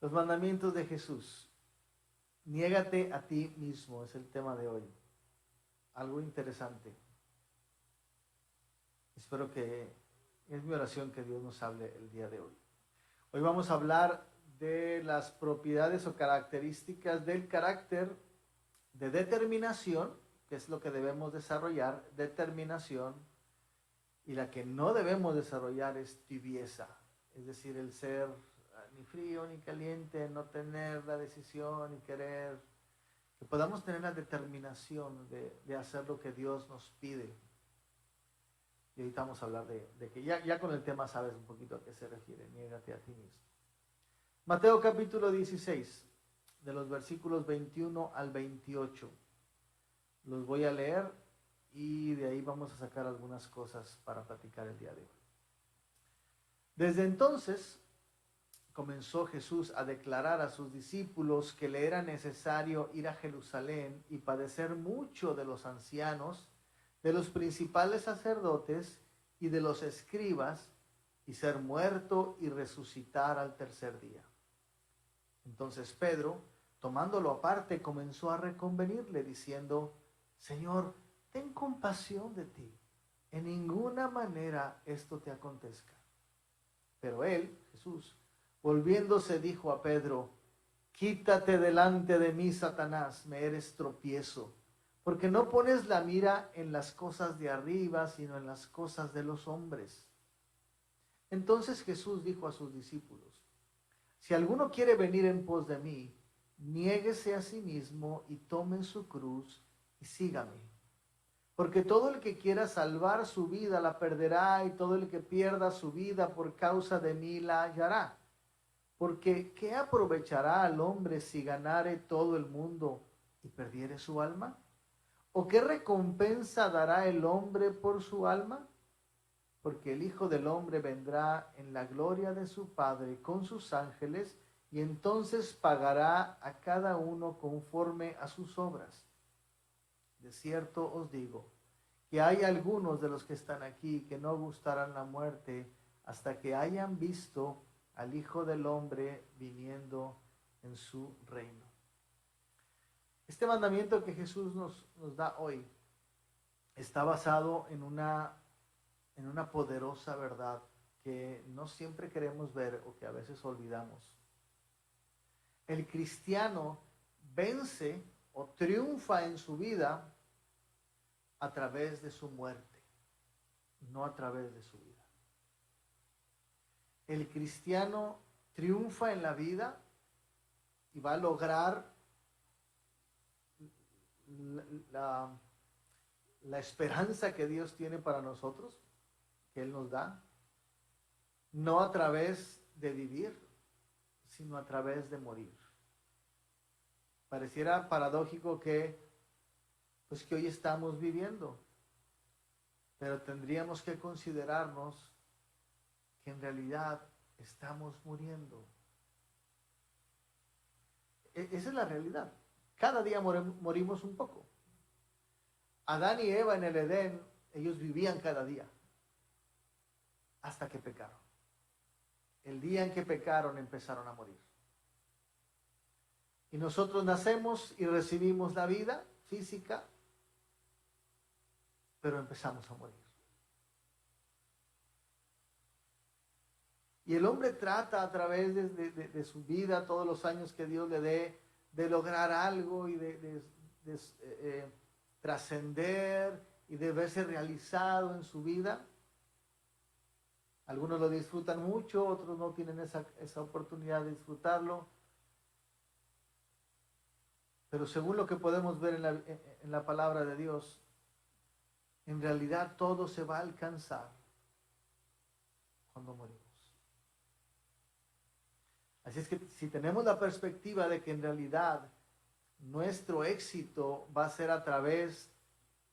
Los mandamientos de Jesús. Niégate a ti mismo es el tema de hoy. Algo interesante. Espero que es mi oración que Dios nos hable el día de hoy. Hoy vamos a hablar de las propiedades o características del carácter de determinación, que es lo que debemos desarrollar, determinación, y la que no debemos desarrollar es tibieza, es decir, el ser ni frío ni caliente, no tener la decisión ni querer, que podamos tener la determinación de hacer lo que Dios nos pide. Y ahorita vamos a hablar de que ya con el tema sabes un poquito a qué se refiere, niégate a ti mismo. Mateo capítulo 16, de los versículos 21 al 28. Los voy a leer y de ahí vamos a sacar algunas cosas para platicar el día de hoy. Desde entonces comenzó Jesús a declarar a sus discípulos que le era necesario ir a Jerusalén y padecer mucho de los ancianos, de los principales sacerdotes y de los escribas, y ser muerto y resucitar al tercer día. Entonces Pedro, tomándolo aparte, comenzó a reconvenirle, diciendo: Señor, ten compasión de ti, en ninguna manera esto te acontezca. Pero él, Jesús, volviéndose, dijo a Pedro: Quítate delante de mí, Satanás, me eres tropiezo, porque no pones la mira en las cosas de arriba, sino en las cosas de los hombres. Entonces Jesús dijo a sus discípulos: Si alguno quiere venir en pos de mí, niéguese a sí mismo y tome su cruz y sígame. Porque todo el que quiera salvar su vida la perderá, y todo el que pierda su vida por causa de mí la hallará. Porque ¿qué aprovechará al hombre si ganare todo el mundo y perdiere su alma? ¿O qué recompensa dará el hombre por su alma? Porque el Hijo del Hombre vendrá en la gloria de su Padre con sus ángeles, y entonces pagará a cada uno conforme a sus obras. De cierto os digo que hay algunos de los que están aquí que no gustarán la muerte hasta que hayan visto al Hijo del Hombre viniendo en su reino. Este mandamiento que Jesús nos da hoy está basado en una poderosa verdad que no siempre queremos ver o que a veces olvidamos. El cristiano vence o triunfa en su vida a través de su muerte, no a través de su vida. El cristiano triunfa en la vida y va a lograr la esperanza que Dios tiene para nosotros, que Él nos da, no a través de vivir, sino a través de morir. Pareciera paradójico que hoy estamos viviendo, pero tendríamos que considerarnos que en realidad estamos muriendo. Esa es la realidad. Cada día morimos un poco. Adán y Eva en el Edén, ellos vivían cada día, hasta que pecaron. El día en que pecaron empezaron a morir. Y nosotros nacemos y recibimos la vida física, pero empezamos a morir. Y el hombre trata a través de su vida, todos los años que Dios le dé, de lograr algo y de trascender y de verse realizado en su vida. Algunos lo disfrutan mucho, otros no tienen esa oportunidad de disfrutarlo. Pero según lo que podemos ver en la palabra de Dios, en realidad todo se va a alcanzar cuando morimos. Así es que si tenemos la perspectiva de que en realidad nuestro éxito va a ser a través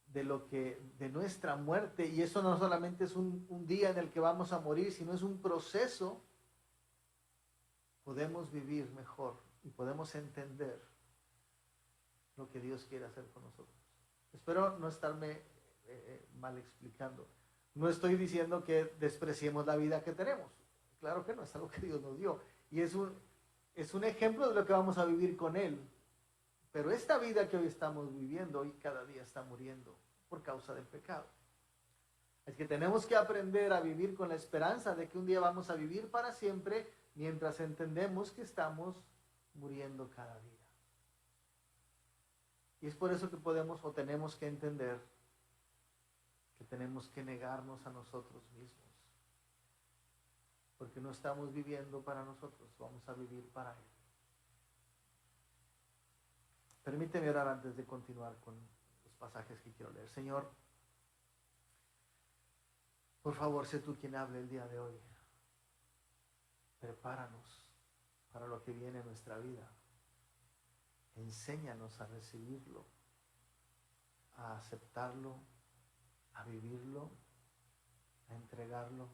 de nuestra muerte, y eso no solamente es un día en el que vamos a morir, sino es un proceso, podemos vivir mejor y podemos entender lo que Dios quiere hacer con nosotros. Espero no estarme mal explicando. No estoy diciendo que despreciemos la vida que tenemos. Claro que no, es algo que Dios nos dio. Y es un ejemplo de lo que vamos a vivir con Él. Pero esta vida que hoy estamos viviendo, hoy cada día está muriendo por causa del pecado. Es que tenemos que aprender a vivir con la esperanza de que un día vamos a vivir para siempre, mientras entendemos que estamos muriendo cada día. Y es por eso que podemos o tenemos que entender que tenemos que negarnos a nosotros mismos. Porque no estamos viviendo para nosotros, vamos a vivir para Él. Permíteme orar antes de continuar con los pasajes que quiero leer. Señor, por favor, sé tú quien hable el día de hoy. Prepáranos para lo que viene en nuestra vida. Enséñanos a recibirlo, a aceptarlo, a vivirlo, a entregarlo,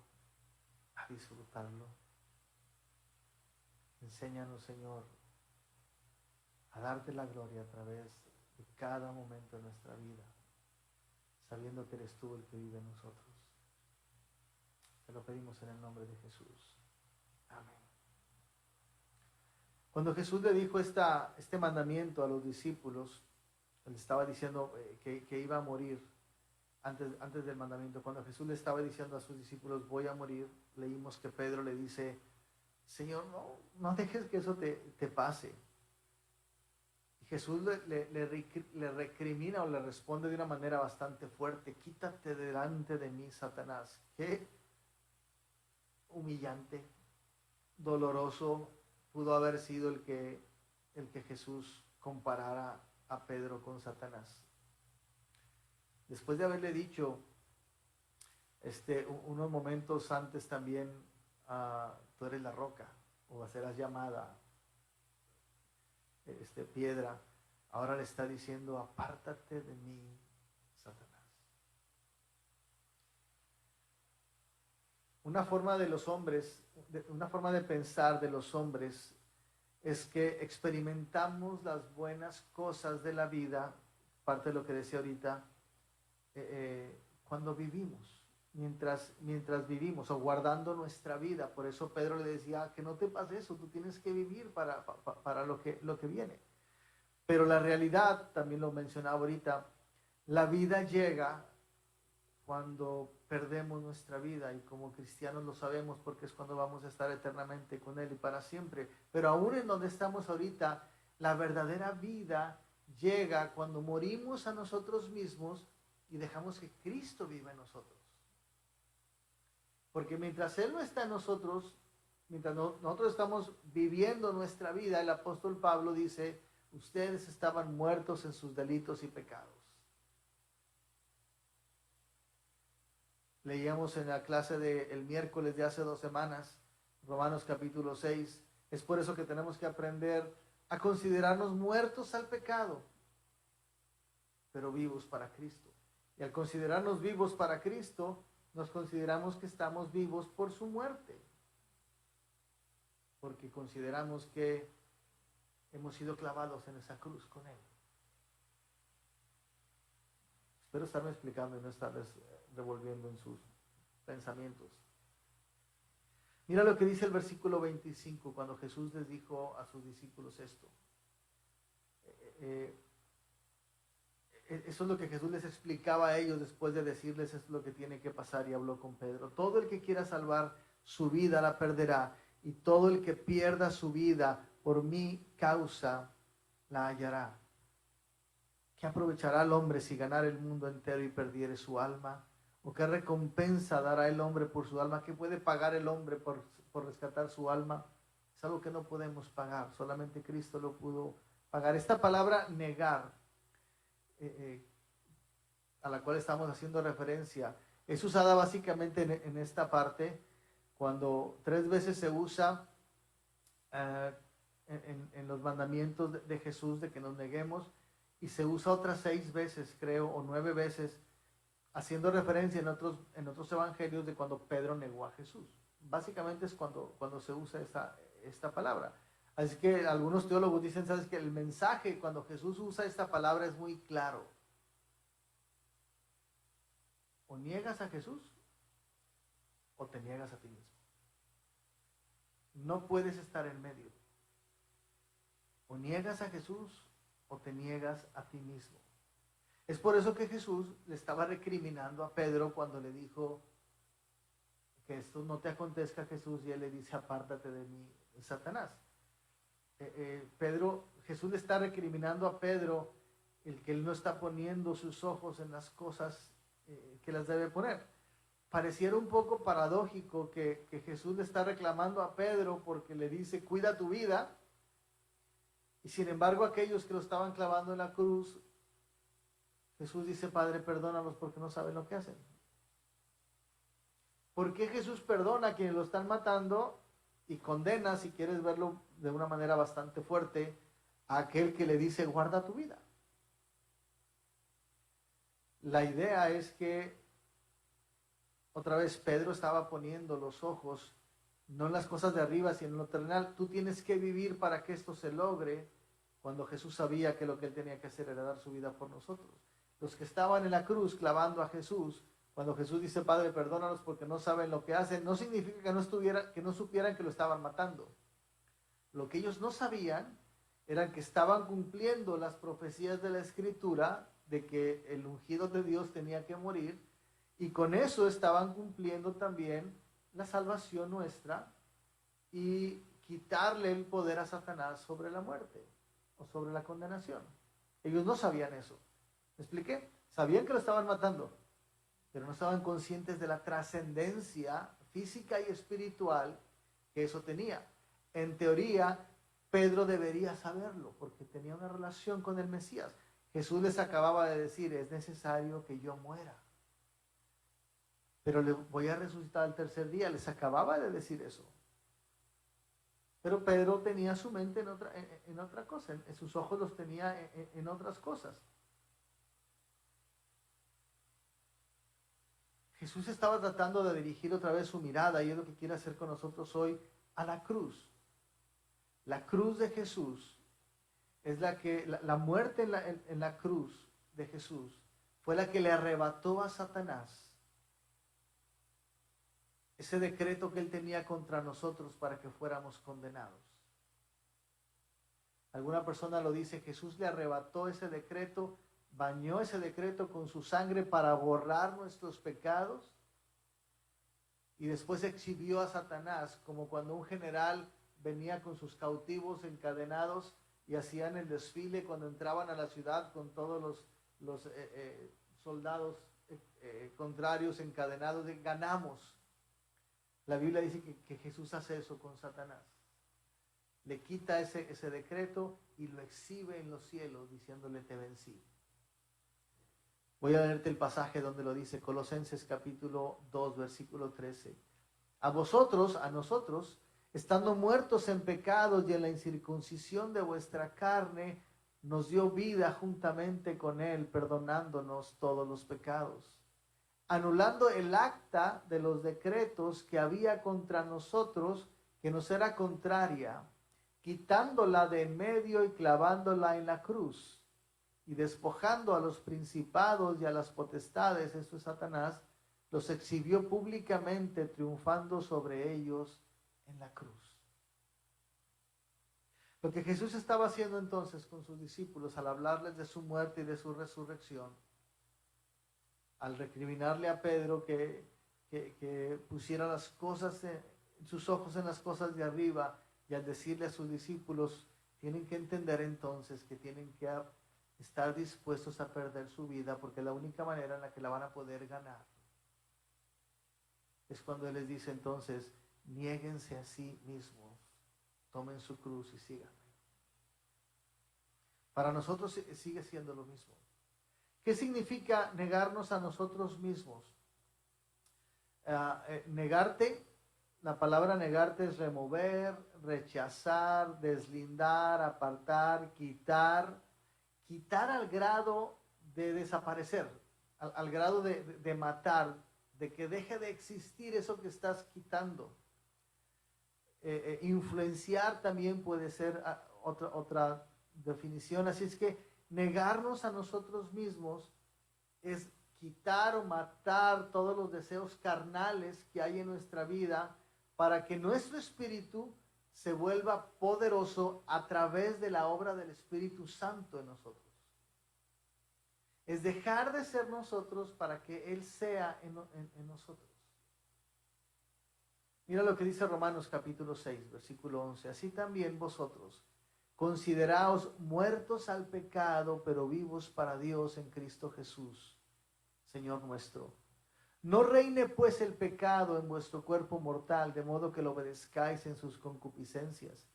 a disfrutarlo. Enséñanos, Señor, a darte la gloria a través de cada momento de nuestra vida, sabiendo que eres tú el que vive en nosotros. Te lo pedimos en el nombre de Jesús. Amén. Cuando Jesús le dijo este mandamiento a los discípulos, él estaba diciendo que iba a morir antes del mandamiento. Cuando Jesús le estaba diciendo a sus discípulos, voy a morir, leímos que Pedro le dice, Señor, no dejes que eso te pase. Y Jesús le recrimina o le responde de una manera bastante fuerte, quítate delante de mí, Satanás. Qué humillante, doloroso pudo haber sido el que Jesús comparara a Pedro con Satanás. Después de haberle dicho, unos momentos antes también, tú eres la roca, o serás llamada piedra, ahora le está diciendo, apártate de mí, Satanás. Una forma de los hombres, una forma de pensar de los hombres es que experimentamos las buenas cosas de la vida, parte de lo que decía ahorita, cuando vivimos, mientras vivimos o guardando nuestra vida. Por eso Pedro le decía que no te pase eso, tú tienes que vivir para lo que viene. Pero la realidad, también lo mencionaba ahorita, la vida llega cuando perdemos nuestra vida, y como cristianos lo sabemos porque es cuando vamos a estar eternamente con Él y para siempre. Pero aún en donde estamos ahorita, la verdadera vida llega cuando morimos a nosotros mismos y dejamos que Cristo viva en nosotros. Porque mientras Él no está en nosotros, mientras nosotros estamos viviendo nuestra vida, el apóstol Pablo dice, ustedes estaban muertos en sus delitos y pecados. Leíamos en la clase del miércoles de hace 2 semanas, Romanos capítulo 6. Es por eso que tenemos que aprender a considerarnos muertos al pecado, pero vivos para Cristo. Y al considerarnos vivos para Cristo, nos consideramos que estamos vivos por su muerte. Porque consideramos que hemos sido clavados en esa cruz con Él. Espero estarme explicando y no estarles revolviendo en sus pensamientos. Mira lo que dice el versículo 25 cuando Jesús les dijo a sus discípulos esto. Eso es lo que Jesús les explicaba a ellos después de decirles esto es lo que tiene que pasar, y habló con Pedro. Todo el que quiera salvar su vida la perderá, y todo el que pierda su vida por mi causa la hallará. ¿Qué aprovechará el hombre si ganara el mundo entero y perdiere su alma? ¿O qué recompensa dará el hombre por su alma? ¿Qué puede pagar el hombre por rescatar su alma? Es algo que no podemos pagar, solamente Cristo lo pudo pagar. Esta palabra negar, a la cual estamos haciendo referencia, es usada básicamente en esta parte, cuando 3 veces se usa en los mandamientos de Jesús de que nos neguemos, y se usa otras 6 veces, creo, o 9 veces, haciendo referencia en otros evangelios de cuando Pedro negó a Jesús. Básicamente es cuando se usa esta palabra. Así que algunos teólogos dicen, ¿sabes qué? El mensaje cuando Jesús usa esta palabra es muy claro. O niegas a Jesús o te niegas a ti mismo. No puedes estar en medio. O niegas a Jesús o te niegas a ti mismo. Es por eso que Jesús le estaba recriminando a Pedro cuando le dijo que esto no te acontezca, Jesús, y él le dice, apártate de mí, Satanás. Jesús le está recriminando a Pedro el que él no está poniendo sus ojos en las cosas que las debe poner. Pareciera un poco paradójico que Jesús le está reclamando a Pedro porque le dice, cuida tu vida, y sin embargo aquellos que lo estaban clavando en la cruz, Jesús dice, Padre, perdónalos porque no saben lo que hacen. ¿Por qué Jesús perdona a quienes lo están matando y condena, si quieres verlo de una manera bastante fuerte, a aquel que le dice, guarda tu vida? La idea es que, otra vez, Pedro estaba poniendo los ojos no en las cosas de arriba, sino en lo terrenal. Tú tienes que vivir para que esto se logre, cuando Jesús sabía que lo que él tenía que hacer era dar su vida por nosotros. Los que estaban en la cruz clavando a Jesús, cuando Jesús dice, Padre, perdónalos porque no saben lo que hacen, no significa que no supieran que lo estaban matando. Lo que ellos no sabían era que estaban cumpliendo las profecías de la Escritura de que el ungido de Dios tenía que morir, y con eso estaban cumpliendo también la salvación nuestra y quitarle el poder a Satanás sobre la muerte o sobre la condenación. Ellos no sabían eso. ¿Me expliqué? Sabían que lo estaban matando, pero no estaban conscientes de la trascendencia física y espiritual que eso tenía. En teoría, Pedro debería saberlo porque tenía una relación con el Mesías. Jesús les acababa de decir, es necesario que yo muera, pero le voy a resucitar al tercer día. Les acababa de decir eso. Pero Pedro tenía su mente en otra cosa, en sus ojos los tenía en otras cosas. Jesús estaba tratando de dirigir otra vez su mirada, y es lo que quiere hacer con nosotros hoy, a la cruz. La cruz de Jesús es la muerte en la cruz de Jesús fue la que le arrebató a Satanás ese decreto que él tenía contra nosotros para que fuéramos condenados. Alguna persona lo dice, Jesús le arrebató ese decreto, bañó ese decreto con su sangre para borrar nuestros pecados, y después exhibió a Satanás, como cuando un general venía con sus cautivos encadenados y hacían el desfile cuando entraban a la ciudad con todos los soldados contrarios encadenados, de ganamos. La Biblia dice que Jesús hace eso con Satanás. Le quita ese decreto y lo exhibe en los cielos diciéndole, te vencí. Voy a leerte el pasaje donde lo dice, Colosenses capítulo 2, versículo 13. A vosotros, a nosotros, estando muertos en pecados y en la incircuncisión de vuestra carne, nos dio vida juntamente con él, perdonándonos todos los pecados, anulando el acta de los decretos que había contra nosotros, que nos era contraria, quitándola de en medio y clavándola en la cruz, y despojando a los principados y a las potestades, esto es Satanás, los exhibió públicamente, triunfando sobre ellos en la cruz. Lo que Jesús estaba haciendo entonces con sus discípulos al hablarles de su muerte y de su resurrección, al recriminarle a Pedro que pusiera las cosas, sus ojos en las cosas de arriba, y al decirle a sus discípulos, tienen que entender entonces que tienen que estar dispuestos a perder su vida, porque la única manera en la que la van a poder ganar es cuando Él les dice entonces, niéguense a sí mismos, tomen su cruz y síganme. Para nosotros sigue siendo lo mismo. ¿Qué significa negarnos a nosotros mismos? Negarte, la palabra negarte es remover, rechazar, deslindar, apartar, quitar al grado de desaparecer, al grado de matar, de que deje de existir eso que estás quitando. Influenciar también puede ser otra definición. Así es que negarnos a nosotros mismos es quitar o matar todos los deseos carnales que hay en nuestra vida, para que nuestro espíritu se vuelva poderoso a través de la obra del Espíritu Santo en nosotros. Es dejar de ser nosotros para que Él sea en nosotros. Mira lo que dice Romanos capítulo 6, versículo 11. Así también vosotros, consideraos muertos al pecado, pero vivos para Dios en Cristo Jesús, Señor nuestro. No reine pues el pecado en vuestro cuerpo mortal, de modo que lo obedezcáis en sus concupiscencias.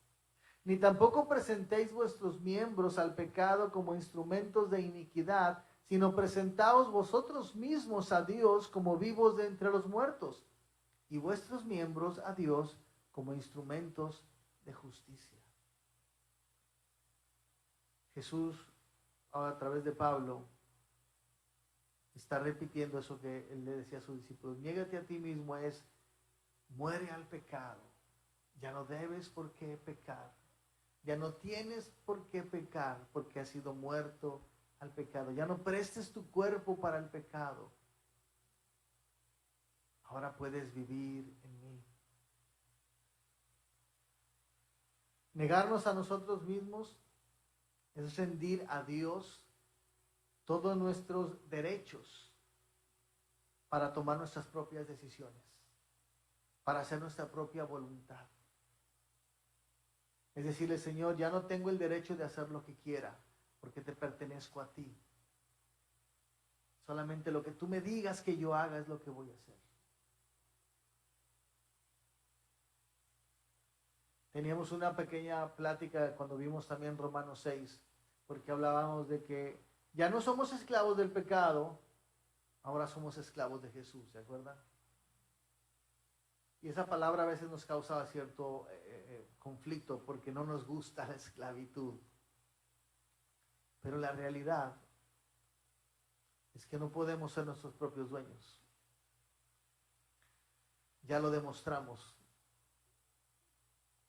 Ni tampoco presentéis vuestros miembros al pecado como instrumentos de iniquidad, sino presentaos vosotros mismos a Dios como vivos de entre los muertos, y vuestros miembros a Dios como instrumentos de justicia. Jesús, ahora a través de Pablo, está repitiendo eso que él le decía a sus discípulos. Niégate a ti mismo es, muere al pecado. Ya no debes por qué pecar. Ya no tienes por qué pecar porque has sido muerto al pecado. Ya no prestes tu cuerpo para el pecado. Ahora puedes vivir en mí. Negarnos a nosotros mismos es rendir a Dios todos nuestros derechos para tomar nuestras propias decisiones, para hacer nuestra propia voluntad. Es decirle, Señor, ya no tengo el derecho de hacer lo que quiera, porque te pertenezco a ti. Solamente lo que tú me digas que yo haga es lo que voy a hacer. Teníamos una pequeña plática cuando vimos también Romanos 6, porque hablábamos de que ya no somos esclavos del pecado, ahora somos esclavos de Jesús, ¿se acuerdan? Y esa palabra a veces nos causa cierto conflicto porque no nos gusta la esclavitud. Pero la realidad es que no podemos ser nuestros propios dueños. Ya lo demostramos.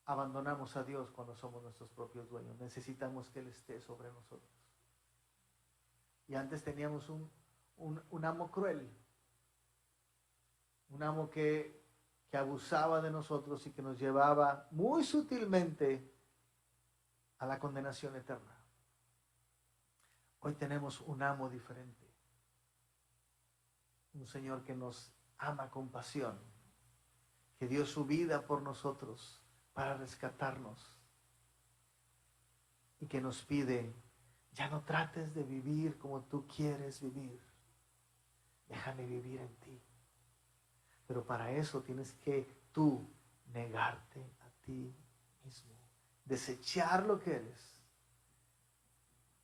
Abandonamos a Dios cuando somos nuestros propios dueños. Necesitamos que Él esté sobre nosotros. Y antes teníamos un amo cruel. Un amo que abusaba de nosotros y que nos llevaba muy sutilmente a la condenación eterna. Hoy tenemos un amo diferente. Un Señor que nos ama con pasión, que dio su vida por nosotros para rescatarnos y que nos pide, ya no trates de vivir como tú quieres vivir, déjame vivir en ti. Pero para eso tienes que tú negarte a ti mismo, desechar lo que eres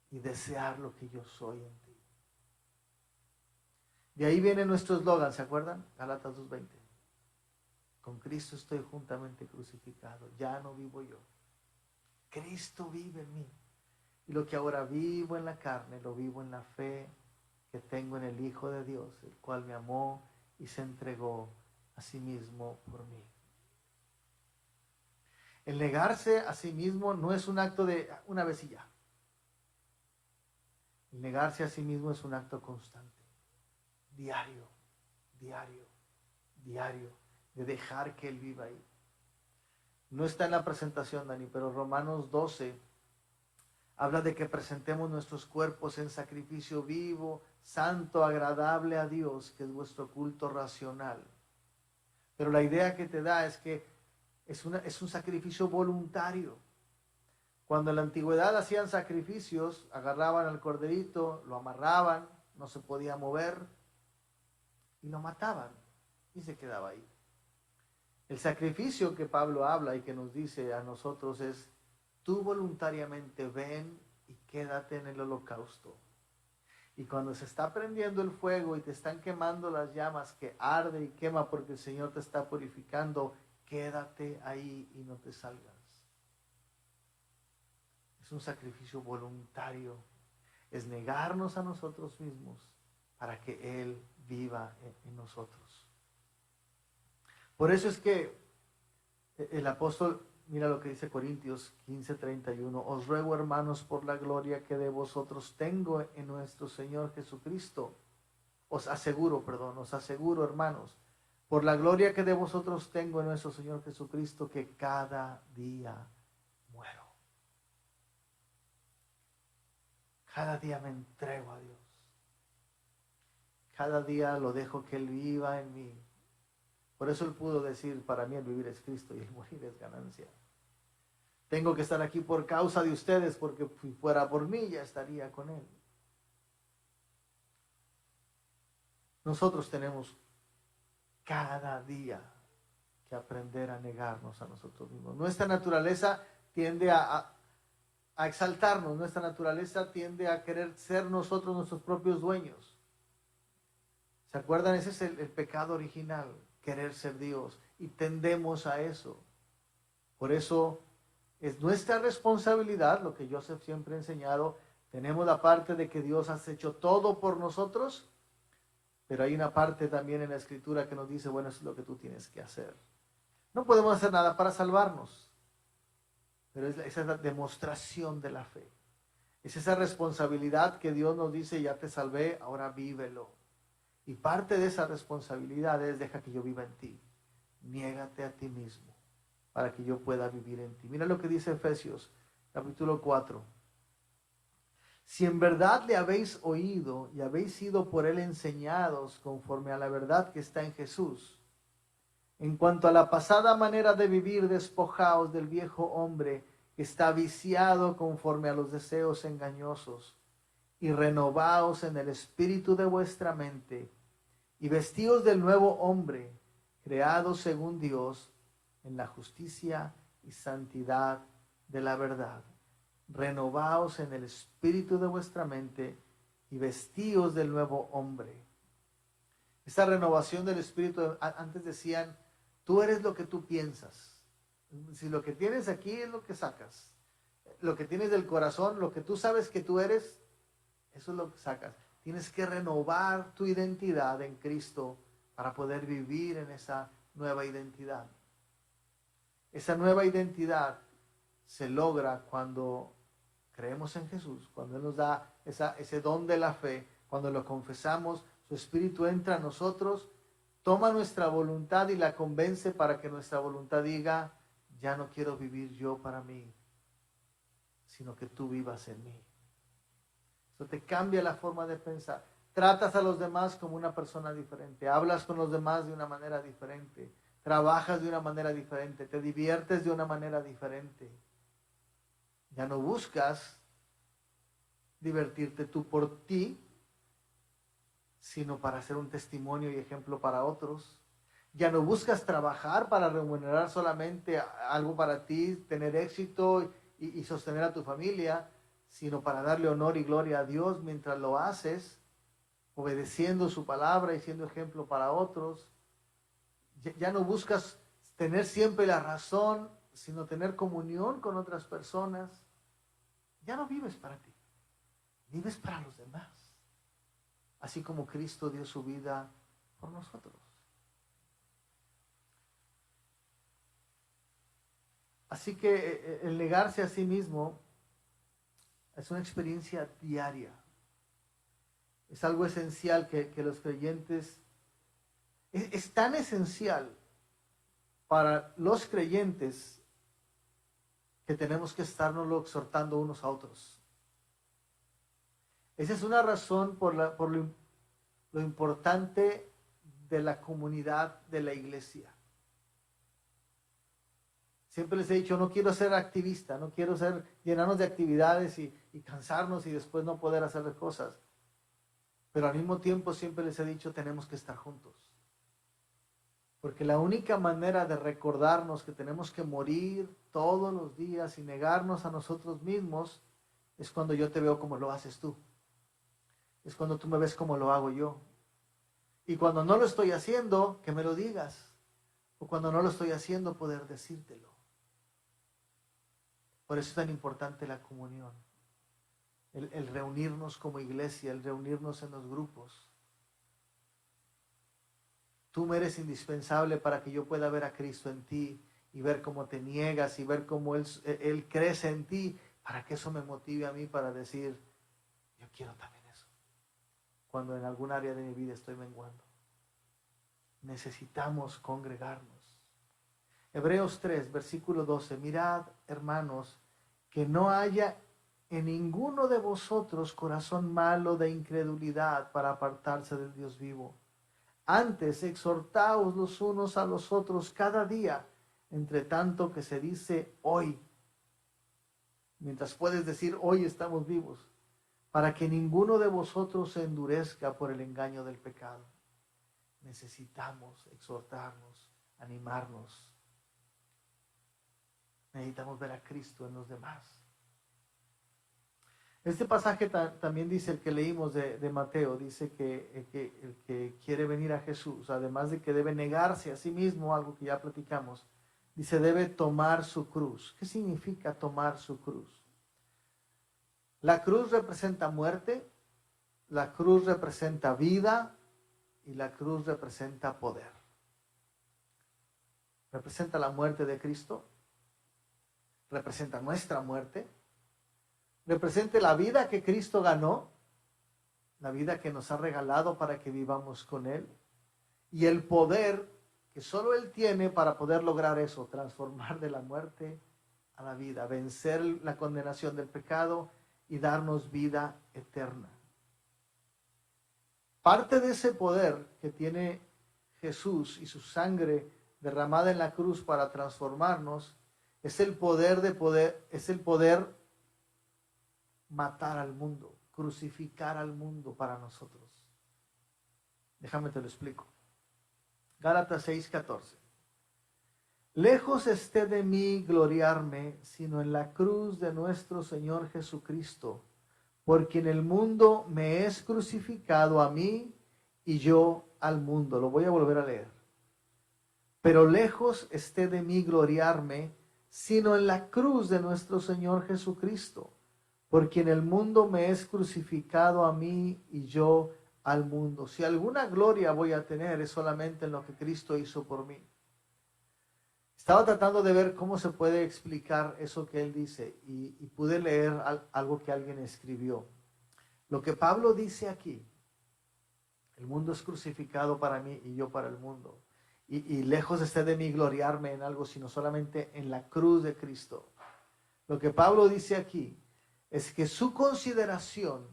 y desear lo que yo soy en ti. De ahí viene nuestro eslogan, ¿se acuerdan? Gálatas 2:20. Con Cristo estoy juntamente crucificado, ya no vivo yo. Cristo vive en mí. Y lo que ahora vivo en la carne, lo vivo en la fe que tengo en el Hijo de Dios, el cual me amó y se entregó a sí mismo por mí. El negarse a sí mismo no es un acto de una vez y ya. El negarse a sí mismo es un acto constante, diario, diario, diario, de dejar que Él viva ahí. No está en la presentación, Dani, pero Romanos 12 habla de que presentemos nuestros cuerpos en sacrificio vivo, santo, agradable a Dios, que es vuestro culto racional. Pero la idea que te da es que es un sacrificio voluntario. Cuando en la antigüedad hacían sacrificios, agarraban al corderito, lo amarraban, no se podía mover, y lo mataban, y se quedaba ahí. El sacrificio que Pablo habla y que nos dice a nosotros es, tú voluntariamente ven y quédate en el holocausto. Y cuando se está prendiendo el fuego y te están quemando las llamas que arde y quema porque el Señor te está purificando, quédate ahí y no te salgas. Es un sacrificio voluntario. Es negarnos a nosotros mismos para que Él viva en nosotros. Por eso es que el apóstol, mira lo que dice Corintios 15:31, os ruego, hermanos, por la gloria que de vosotros tengo en nuestro Señor Jesucristo, os aseguro, hermanos, por la gloria que de vosotros tengo en nuestro Señor Jesucristo, que cada día muero. Cada día me entrego a Dios. Cada día lo dejo que Él viva en mí. Por eso Él pudo decir, para mí el vivir es Cristo y el morir es ganancia. Tengo que estar aquí por causa de ustedes, porque si fuera por mí ya estaría con Él. Nosotros tenemos cada día que aprender a negarnos a nosotros mismos. Nuestra naturaleza tiende a exaltarnos, nuestra naturaleza tiende a querer ser nosotros nuestros propios dueños. ¿Se acuerdan? Ese es el pecado original, querer ser Dios, y tendemos a eso. Por eso es nuestra responsabilidad, lo que Joseph siempre ha enseñado, tenemos la parte de que Dios ha hecho todo por nosotros, pero hay una parte también en la Escritura que nos dice, bueno, eso es lo que tú tienes que hacer. No podemos hacer nada para salvarnos, pero esa es la demostración de la fe. Es esa responsabilidad que Dios nos dice, ya te salvé, ahora vívelo. Y parte de esa responsabilidad es, deja que yo viva en ti. Niégate a ti mismo para que yo pueda vivir en ti. Mira lo que dice Efesios, capítulo 4. Si en verdad le habéis oído y habéis sido por él enseñados conforme a la verdad que está en Jesús, en cuanto a la pasada manera de vivir, despojaos del viejo hombre que está viciado conforme a los deseos engañosos, y renovaos en el espíritu de vuestra mente, y vestíos del nuevo hombre, creado según Dios, en la justicia y santidad de la verdad. Renovaos en el espíritu de vuestra mente y vestíos del nuevo hombre. Esta renovación del espíritu, antes decían, tú eres lo que tú piensas. Si lo que tienes aquí es lo que sacas. Lo que tienes del corazón, lo que tú sabes que tú eres, eso es lo que sacas. Tienes que renovar tu identidad en Cristo para poder vivir en esa nueva identidad. Esa nueva identidad se logra cuando creemos en Jesús, cuando Él nos da ese don de la fe, cuando lo confesamos, su Espíritu entra a nosotros, toma nuestra voluntad y la convence para que nuestra voluntad diga, ya no quiero vivir yo para mí, sino que tú vivas en mí. Eso te cambia la forma de pensar. Tratas a los demás como una persona diferente, hablas con los demás de una manera diferente, trabajas de una manera diferente, te diviertes de una manera diferente. Ya no buscas divertirte tú por ti, sino para ser un testimonio y ejemplo para otros. Ya no buscas trabajar para remunerar solamente algo para ti, tener éxito y sostener a tu familia, sino para darle honor y gloria a Dios mientras lo haces, obedeciendo su palabra y siendo ejemplo para otros. Ya no buscas tener siempre la razón, sino tener comunión con otras personas. Ya no vives para ti, vives para los demás. Así como Cristo dio su vida por nosotros. Así que el negarse a sí mismo es una experiencia diaria. Es algo esencial que los creyentes, es tan esencial para los creyentes que tenemos que estarnoslo exhortando unos a otros. Esa es una razón por lo importante de la comunidad de la iglesia. Siempre les he dicho, no quiero ser activista, no quiero llenarnos de actividades y cansarnos y después no poder hacer las cosas. Pero al mismo tiempo siempre les he dicho, tenemos que estar juntos. Porque la única manera de recordarnos que tenemos que morir todos los días y negarnos a nosotros mismos es cuando yo te veo como lo haces tú. Es cuando tú me ves como lo hago yo. Y cuando no lo estoy haciendo, que me lo digas. O cuando no lo estoy haciendo, poder decírtelo. Por eso es tan importante la comunión. El reunirnos como iglesia, el reunirnos en los grupos. Tú me eres indispensable para que yo pueda ver a Cristo en ti y ver cómo te niegas y ver cómo Él crece en ti, para que eso me motive a mí para decir, yo quiero también eso, cuando en algún área de mi vida estoy menguando. necesitamos congregarnos. Hebreos 3, versículo 12. Mirad, hermanos, que no haya en ninguno de vosotros corazón malo de incredulidad para apartarse del Dios vivo. Antes, exhortaos los unos a los otros cada día, entre tanto que se dice hoy, mientras puedes decir hoy estamos vivos, para que ninguno de vosotros se endurezca por el engaño del pecado. Necesitamos exhortarnos, animarnos. Necesitamos ver a Cristo en los demás. Este pasaje también dice, el que leímos de Mateo, dice que el que quiere venir a Jesús, además de que debe negarse a sí mismo, algo que ya platicamos, dice debe tomar su cruz. ¿Qué significa tomar su cruz? La cruz representa muerte, la cruz representa vida y la cruz representa poder. Representa la muerte de Cristo, representa nuestra muerte, representa la vida que Cristo ganó, la vida que nos ha regalado para que vivamos con Él, y el poder que solo Él tiene para poder lograr eso, transformar de la muerte a la vida, vencer la condenación del pecado y darnos vida eterna. Parte de ese poder que tiene Jesús y su sangre derramada en la cruz para transformarnos, es el poder matar al mundo, crucificar al mundo para nosotros. Déjame te lo explico. Gálatas 6:14. Lejos esté de mí gloriarme, sino en la cruz de nuestro Señor Jesucristo, porque en el mundo me es crucificado a mí y yo al mundo. Lo voy a volver a leer. Pero lejos esté de mí gloriarme, sino en la cruz de nuestro Señor Jesucristo, porque en el mundo me es crucificado a mí y yo al mundo. Si alguna gloria voy a tener es solamente en lo que Cristo hizo por mí. Estaba tratando de ver cómo se puede explicar eso que él dice y pude leer algo que alguien escribió. Lo que Pablo dice aquí, el mundo es crucificado para mí y yo para el mundo. Y lejos esté de mí gloriarme en algo, sino solamente en la cruz de Cristo. Lo que Pablo dice aquí es que su consideración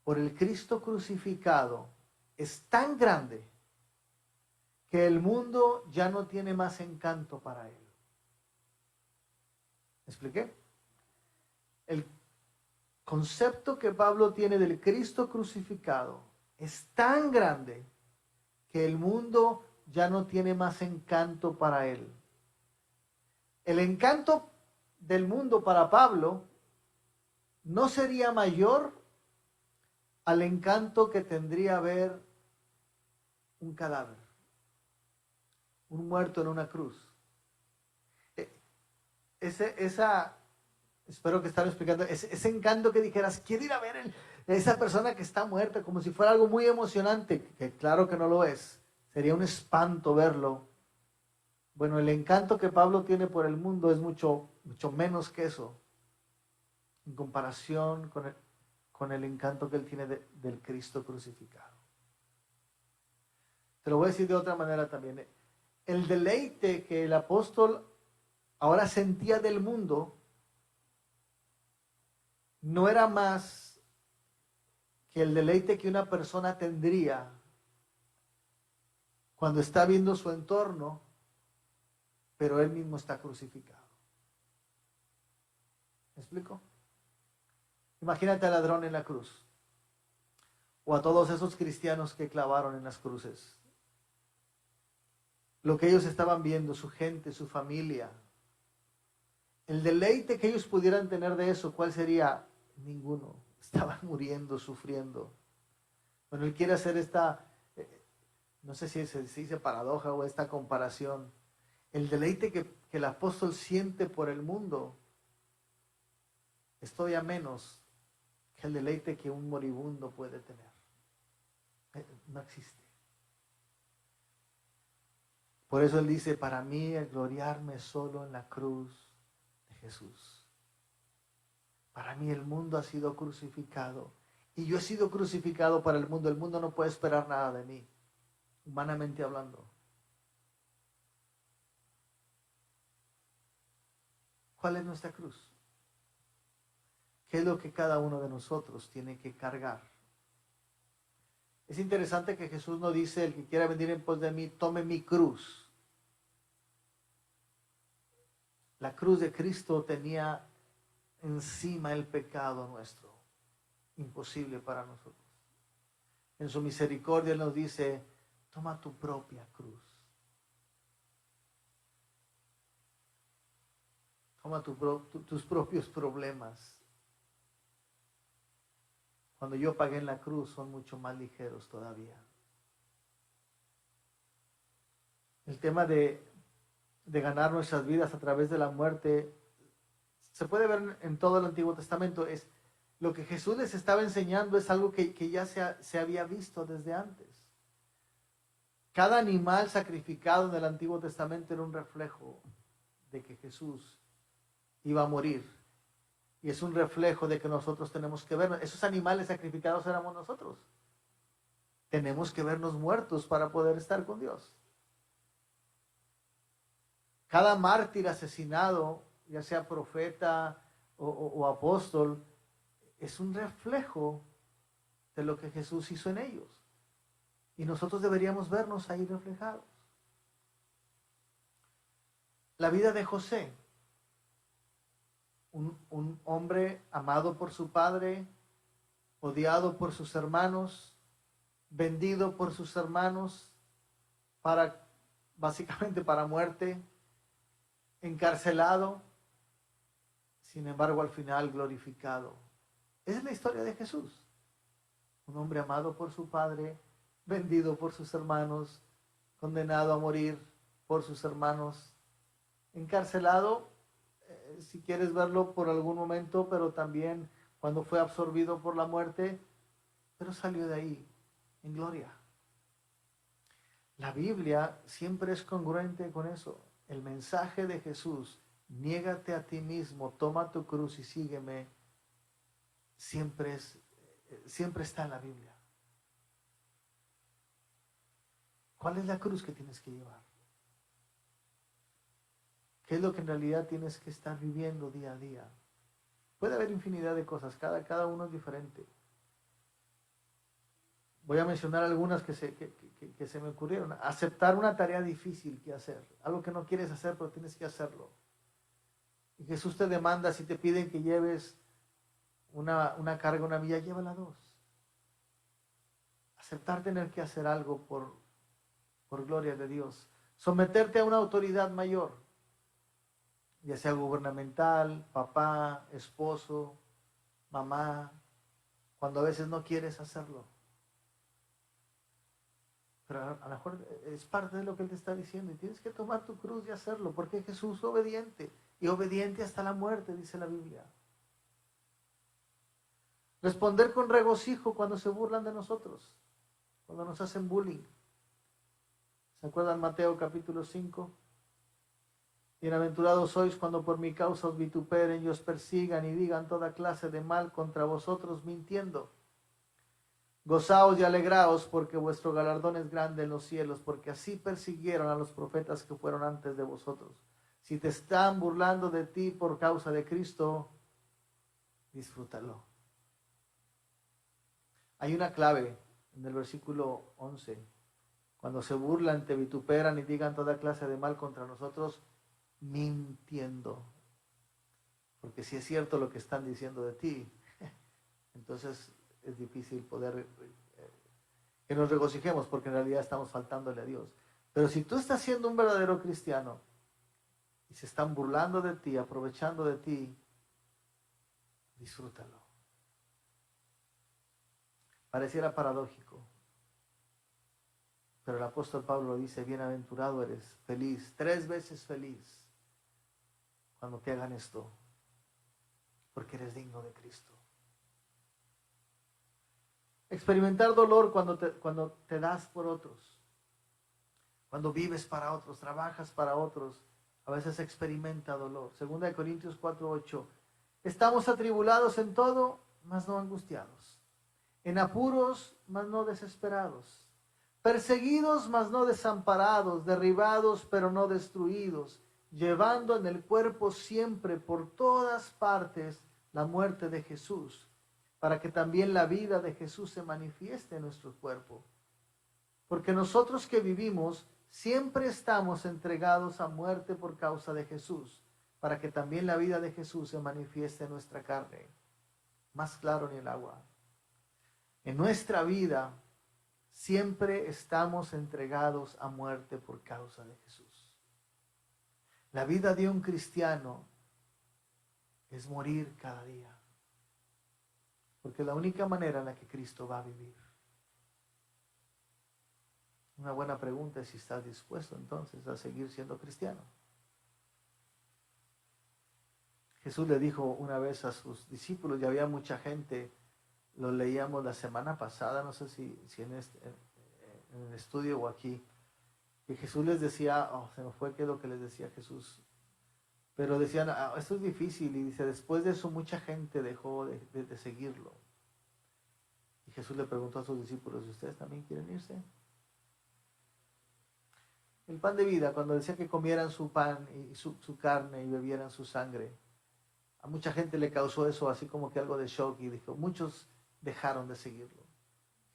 por el Cristo crucificado es tan grande que el mundo ya no tiene más encanto para él. ¿Me expliqué? El concepto que Pablo tiene del Cristo crucificado es tan grande que el mundo ya no tiene más encanto para él. El encanto del mundo para Pablo no sería mayor al encanto que tendría ver un cadáver, un muerto en una cruz. Espero que estén explicando, ese encanto que dijeras, quiero ir a ver a esa persona que está muerta, como si fuera algo muy emocionante, que claro que no lo es, sería un espanto verlo. Bueno, el encanto que Pablo tiene por el mundo es mucho menos que eso, en comparación con el encanto que él tiene del Cristo crucificado. Te lo voy a decir de otra manera también. El deleite que el apóstol ahora sentía del mundo no era más que el deleite que una persona tendría cuando está viendo su entorno, pero él mismo está crucificado. ¿Me explico? Imagínate al ladrón en la cruz, o a todos esos cristianos que clavaron en las cruces. Lo que ellos estaban viendo, su gente, su familia. El deleite que ellos pudieran tener de eso, ¿cuál sería? Ninguno. Estaban muriendo, sufriendo. Bueno, él quiere hacer esta, no sé si se dice paradoja o esta comparación. El deleite que el apóstol siente por el mundo es todavía menos que el deleite que un moribundo puede tener. No existe. Por eso él dice, para mí el gloriarme solo en la cruz de Jesús. Para mí el mundo ha sido crucificado y yo he sido crucificado para el mundo. El mundo no puede esperar nada de mí. humanamente hablando. ¿Cuál es nuestra cruz? ¿Qué es lo que cada uno de nosotros tiene que cargar? Es interesante que Jesús no dice, el que quiera venir en pos de mí, tome mi cruz. La cruz de Cristo tenía encima el pecado nuestro, imposible para nosotros. En su misericordia Él nos dice, toma tu propia cruz. Toma tus propios problemas. Cuando yo pagué en la cruz son mucho más ligeros todavía. El tema de ganar nuestras vidas a través de la muerte se puede ver en todo el Antiguo Testamento. Es lo que Jesús les estaba enseñando, es algo que ya se había visto desde antes. Cada animal sacrificado en el Antiguo Testamento era un reflejo de que Jesús iba a morir. Y es un reflejo de que nosotros tenemos que vernos. Esos animales sacrificados éramos nosotros. Tenemos que vernos muertos para poder estar con Dios. Cada mártir asesinado, ya sea profeta o apóstol, es un reflejo de lo que Jesús hizo en ellos. Y nosotros deberíamos vernos ahí reflejados. La vida de José, un hombre amado por su padre, odiado por sus hermanos, vendido por sus hermanos básicamente para muerte, encarcelado, sin embargo al final glorificado. Esa es la historia de Jesús. Un hombre amado por su padre, vendido por sus hermanos, condenado a morir por sus hermanos, encarcelado, si quieres verlo por algún momento, pero también cuando fue absorbido por la muerte, pero salió de ahí en gloria. La Biblia siempre es congruente con eso. El mensaje de Jesús, niégate a ti mismo, toma tu cruz y sígueme, siempre está en la Biblia. ¿Cuál es la cruz que tienes que llevar? ¿Qué es lo que en realidad tienes que estar viviendo día a día? Puede haber infinidad de cosas, cada uno es diferente. Voy a mencionar algunas que se me ocurrieron. Aceptar una tarea difícil que hacer, algo que no quieres hacer, pero tienes que hacerlo. Y Jesús te demanda, si te piden que lleves una carga, una milla, llévala 2. Aceptar tener que hacer algo por gloria de Dios. Someterte a una autoridad mayor, ya sea gubernamental, papá, esposo, mamá, cuando a veces no quieres hacerlo. Pero a lo mejor es parte de lo que Él te está diciendo y tienes que tomar tu cruz y hacerlo, porque Jesús es obediente y obediente hasta la muerte, dice la Biblia. Responder con regocijo cuando se burlan de nosotros, cuando nos hacen bullying. ¿Se acuerdan Mateo capítulo 5? Bienaventurados sois cuando por mi causa os vituperen y os persigan y digan toda clase de mal contra vosotros mintiendo. Gozaos y alegraos porque vuestro galardón es grande en los cielos, porque así persiguieron a los profetas que fueron antes de vosotros. Si te están burlando de ti por causa de Cristo, disfrútalo. Hay una clave en el versículo 11. Cuando se burlan, te vituperan y digan toda clase de mal contra nosotros, mintiendo. Porque si es cierto lo que están diciendo de ti, entonces es difícil poder que nos regocijemos, porque en realidad estamos faltándole a Dios. Pero si tú estás siendo un verdadero cristiano y se están burlando de ti, aprovechando de ti, disfrútalo. Pareciera paradójico, pero el apóstol Pablo dice, bienaventurado eres, feliz, 3 veces feliz cuando te hagan esto, porque eres digno de Cristo. Experimentar dolor cuando te das por otros, cuando vives para otros, trabajas para otros, a veces experimenta dolor. 2 Corintios 4:8, estamos atribulados en todo, mas no angustiados, en apuros, mas no desesperados, perseguidos mas no desamparados, derribados pero no destruidos, llevando en el cuerpo siempre por todas partes la muerte de Jesús, para que también la vida de Jesús se manifieste en nuestro cuerpo. Porque nosotros que vivimos siempre estamos entregados a muerte por causa de Jesús, para que también la vida de Jesús se manifieste en nuestra carne. Más claro ni el agua. En nuestra vida siempre estamos entregados a muerte por causa de Jesús. La vida de un cristiano es morir cada día, porque es la única manera en la que Cristo va a vivir. Una buena pregunta es si estás dispuesto entonces a seguir siendo cristiano. Jesús le dijo una vez a sus discípulos, y había mucha gente, lo leíamos la semana pasada, no sé si en el estudio o aquí, que Jesús les decía, se me fue qué es lo que les decía Jesús, pero decían, esto es difícil, y dice, después de eso mucha gente dejó de seguirlo. Y Jesús le preguntó a sus discípulos, ¿y ustedes también quieren irse? El pan de vida, cuando decía que comieran su pan y su carne y bebieran su sangre, a mucha gente le causó eso así como que algo de shock y dijo, muchos dejaron de seguirlo.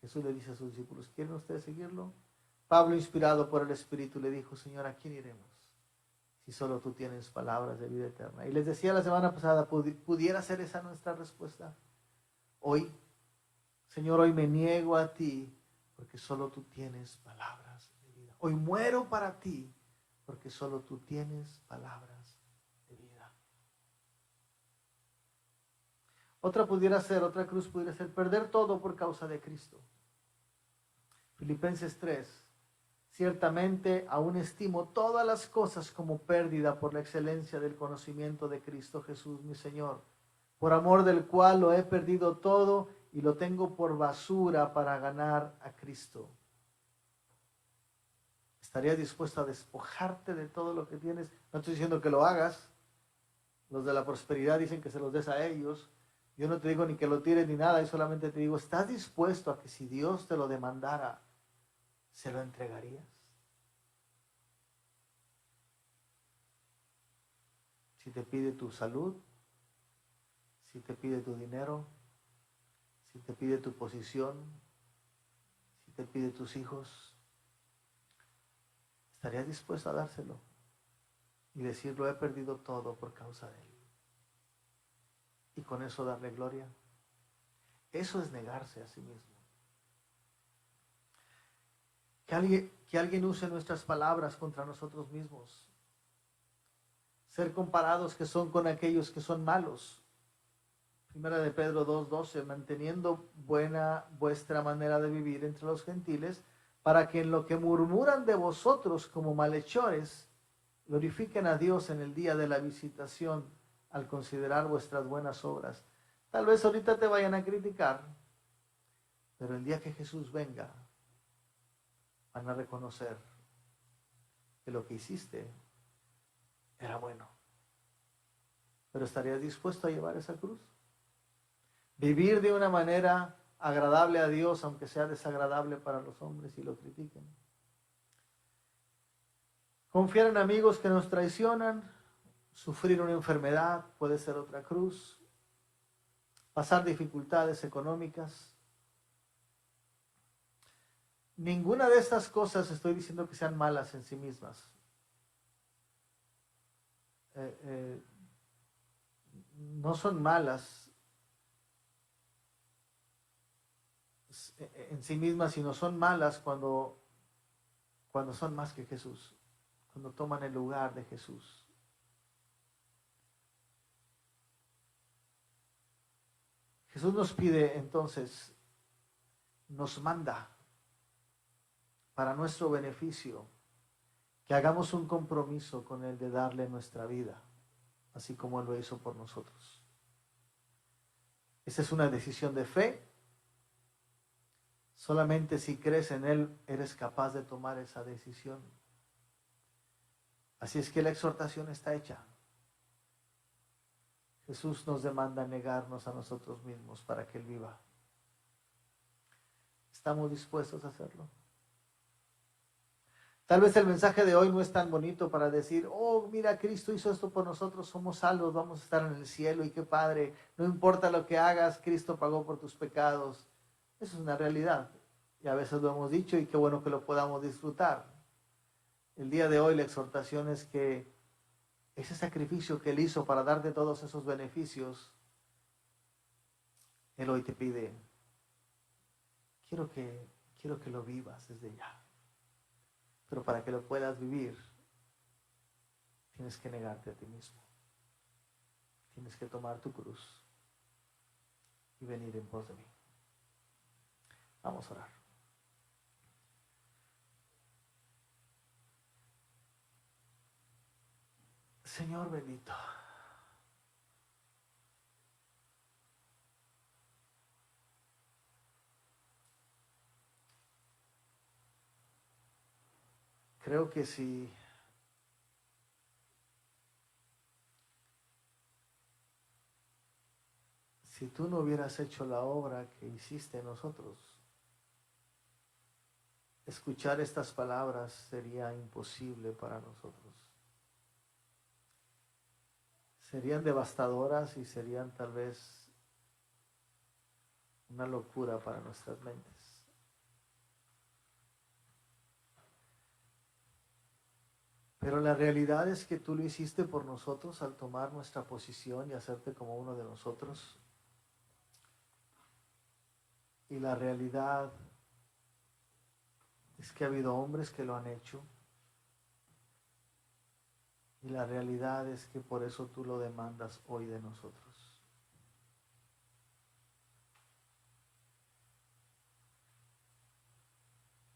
Jesús le dice a sus discípulos, ¿quieren ustedes seguirlo? Pablo, inspirado por el Espíritu, le dijo, Señor, ¿a quién iremos? Si solo tú tienes palabras de vida eterna. Y les decía la semana pasada, ¿pudiera ser esa nuestra respuesta? Hoy, Señor, hoy me niego a ti porque solo tú tienes palabras. Hoy muero para ti porque solo tú tienes palabras de vida. Otra cruz pudiera ser perder todo por causa de Cristo. Filipenses 3. Ciertamente aún estimo todas las cosas como pérdida por la excelencia del conocimiento de Cristo Jesús mi Señor, por amor del cual lo he perdido todo y lo tengo por basura para ganar a Cristo. ¿Estarías dispuesto a despojarte de todo lo que tienes? No estoy diciendo que lo hagas. Los de la prosperidad dicen que se los des a ellos. Yo no te digo ni que lo tires ni nada. Yo solamente te digo, ¿estás dispuesto a que si Dios te lo demandara, se lo entregarías? Si te pide tu salud, si te pide tu dinero, si te pide tu posición, si te pide tus hijos, ¿estarías dispuesto a dárselo? Y decir, lo he perdido todo por causa de Él. Y con eso darle gloria. Eso es negarse a sí mismo. Que alguien use nuestras palabras contra nosotros mismos. Ser comparados que son con aquellos que son malos. Primera de Pedro 2:12, manteniendo buena vuestra manera de vivir entre los gentiles, para que en lo que murmuran de vosotros como malhechores, glorifiquen a Dios en el día de la visitación al considerar vuestras buenas obras. Tal vez ahorita te vayan a criticar, pero el día que Jesús venga, van a reconocer que lo que hiciste era bueno. Pero ¿estarías dispuesto a llevar esa cruz? Vivir de una manera agradable a Dios, aunque sea desagradable para los hombres y lo critiquen. Confiar en amigos que nos traicionan, sufrir una enfermedad puede ser otra cruz, pasar dificultades económicas. Ninguna de estas cosas estoy diciendo que sean malas en sí mismas. No son malas en sí mismas, sino son malas cuando son más que Jesús, cuando toman el lugar de Jesús. Jesús nos pide entonces, nos manda para nuestro beneficio que hagamos un compromiso con Él de darle nuestra vida, así como Él lo hizo por nosotros. Esa es una decisión de fe. Solamente si crees en Él eres capaz de tomar esa decisión. Así es que la exhortación está hecha. Jesús nos demanda negarnos a nosotros mismos para que Él viva. ¿Estamos dispuestos a hacerlo? Tal vez el mensaje de hoy no es tan bonito para decir, oh, mira, Cristo hizo esto por nosotros, somos salvos, vamos a estar en el cielo y qué padre, no importa lo que hagas, Cristo pagó por tus pecados. Eso es una realidad y a veces lo hemos dicho y qué bueno que lo podamos disfrutar. El día de hoy la exhortación es que ese sacrificio que Él hizo para darte todos esos beneficios, Él hoy te pide, quiero que lo vivas desde ya. Pero para que lo puedas vivir, tienes que negarte a ti mismo. Tienes que tomar tu cruz y venir en pos de mí. Vamos a orar. Señor bendito, creo que si tú no hubieras hecho la obra que hiciste en nosotros, escuchar estas palabras sería imposible para nosotros. Serían devastadoras y serían tal vez una locura para nuestras mentes. Pero la realidad es que tú lo hiciste por nosotros al tomar nuestra posición y hacerte como uno de nosotros. Y la realidad es que ha habido hombres que lo han hecho. Y la realidad es que por eso tú lo demandas hoy de nosotros.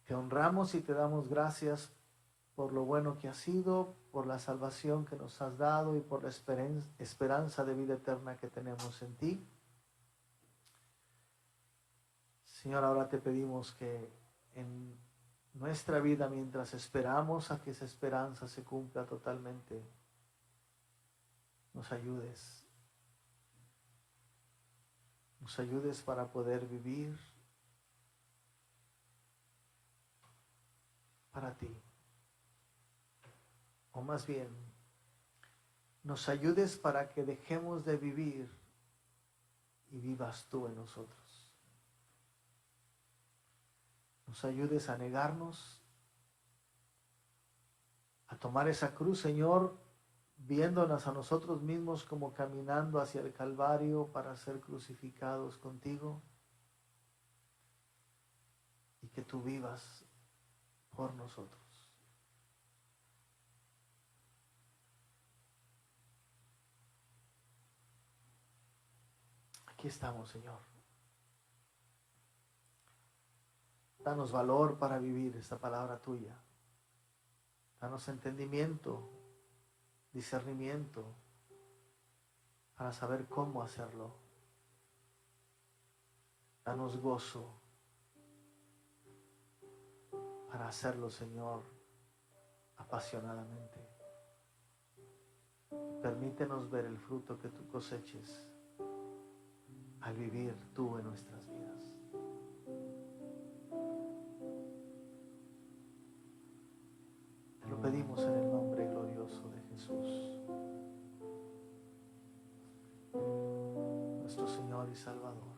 Te honramos y te damos gracias por lo bueno que has sido, por la salvación que nos has dado y por la esperanza de vida eterna que tenemos en ti. Señor, ahora te pedimos que en nuestra vida, mientras esperamos a que esa esperanza se cumpla totalmente, nos ayudes. Nos ayudes para poder vivir para ti. O más bien, nos ayudes para que dejemos de vivir y vivas tú en nosotros. Nos ayudes a negarnos, a tomar esa cruz, Señor, viéndonos a nosotros mismos como caminando hacia el Calvario para ser crucificados contigo y que tú vivas por nosotros. Aquí estamos, Señor. Danos valor para vivir esta palabra tuya. Danos entendimiento, discernimiento, para saber cómo hacerlo. Danos gozo para hacerlo, Señor, apasionadamente. Permítenos ver el fruto que tú coseches al vivir tú en nuestras vidas. Te lo pedimos en el nombre glorioso de Jesús, nuestro Señor y Salvador.